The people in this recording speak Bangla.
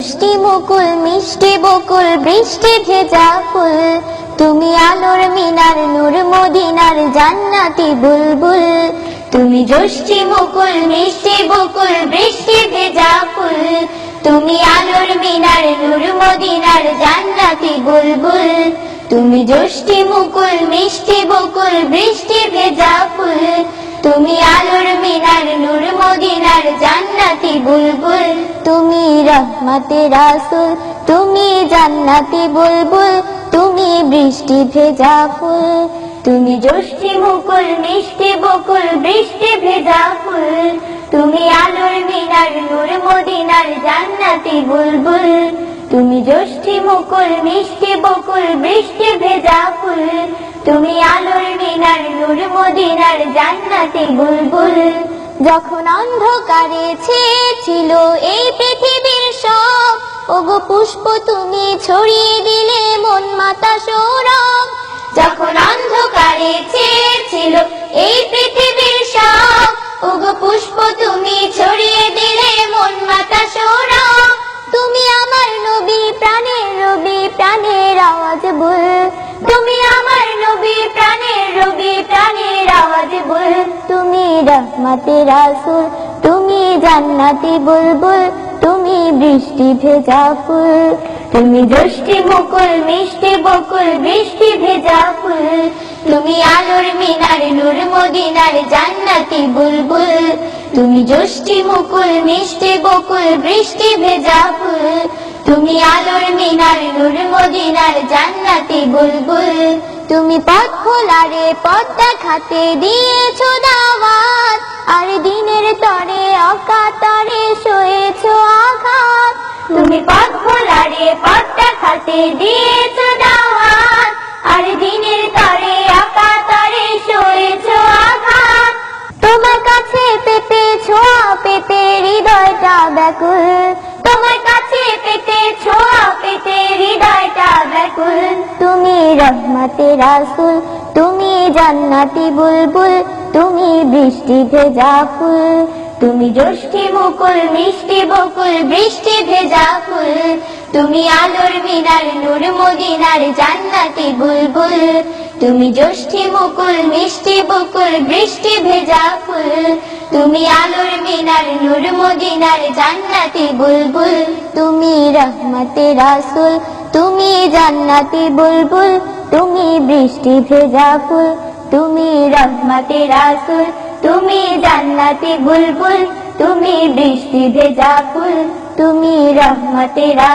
জষ্টি মুকুল মিষ্টি বকুল বৃষ্টি ভেজা ফুল, তুমি আলোর মিনার নূর মদিনার জান্নাতি বুলবুল। তুমি জষ্টি মুকুল মিষ্টি বকুল বৃষ্টি ভেজা ফুল, তুমি আলোর মিনার নূর মদিনার জান্নাতি বুলবুল। তুমি জষ্টি মুকুল মিষ্টি বকুল বৃষ্টি ভেজা ফুল, তুমি আলোর মিনার নূর মদিনার জান্নাতি বুলবুল। তুমি রহমতে রাসূল, তুমি জান্নাতি বুলবুল, তুমি বৃষ্টি ভেজা ফুল। তুমি জষ্টি মুকুল মিষ্টি বকুল বৃষ্টি ভেজা ফুল, তুমি আলোর মিনার নূর মদিনার জান্নাতি বুলবুল। তুমি জষ্টি মুকুল মিষ্টি বকুল বৃষ্টি ভেজা ফুল, তুমি আলোর মিনার নূর মদিনার জান্নাতি বুলবুল। যখন অন্ধকারে ছেয়েছিল এই পৃথিবীর সব, ওগো পুষ্প তুমি ছড়িয়ে দিলে মন মাতা সৌরভ। যখন অন্ধকারে ছেয়েছিল এই পৃথিবীর সব, ওগো পুষ্প তুমি ছড়িয়ে দিলে মন মাতা সৌরভ। তুমি আমার নবী প্রাণের রবি প্রাণের আওয়াজ বল, তুমি আমার নবী প্রাণের রবি প্রাণের আওয়াজ বল। তুমি রহমতে রাসূল, তুমি জান্নাতি বুলবুল, তুমি বৃষ্টি ভেজা ফুল। তুমি জষ্টি মুকুল মিষ্টি বকুল বৃষ্টি ভেজা ফুল, তুমি আলোর মিনার নূর মদিনার জান্নাতি বুলবুল। তুমি জষ্টি মুকুল মিষ্টি বকুল বৃষ্টি ভেজা ফুল, তুমি আলোর মিনার নূর মদিনার জান্নাতি বুলবুল। তুমি পথ খোলারে পথ দেখাতে দিয়েছো দাওয়াত, আর দিনের তরে অকাতরে সয়েছো আঘাত। তুমি পথ খোলারে পথ দেখাতে দিয়েছো দাওয়াত, আর দিনের তরে অকাতরে সয়েছো আঘাত। তোমার কাছে পেতে ছোঁয়া পেতে হৃদয়টা ব্যাকুল, তোমার কাছে পেতে ছোঁয়া পেতে হৃদয়টা ব্যাকুল। তুমি রহমতে রাসূল, তুমি জান্নাতি বুলবুল, তুমি বৃষ্টি ভেজা ফুল। তুমি জষ্টি মুকুল মিষ্টি বকুল বৃষ্টি ভেজা ফুল, তুমি আলোর মিনার নূর মদিনার জান্নাতি বুলবুল। তুমি জষ্টি মুকুল মিষ্টি বকুল বৃষ্টি ভেজা ফুল, তুমি আলোর মিনার নূর মদিনার জান্নাতি বুলবুল। তুমি রহমতে রাসূল, তুমি জান্নাতি বুলবুল, তুমি বৃষ্টি ভেজা ফুল। তুমি রহমতে রাসূল, তুমি জান্নাতি বুলবুল, তুমি বৃষ্টি ভেজা ফুল। তুমি রহমতে রাসূল।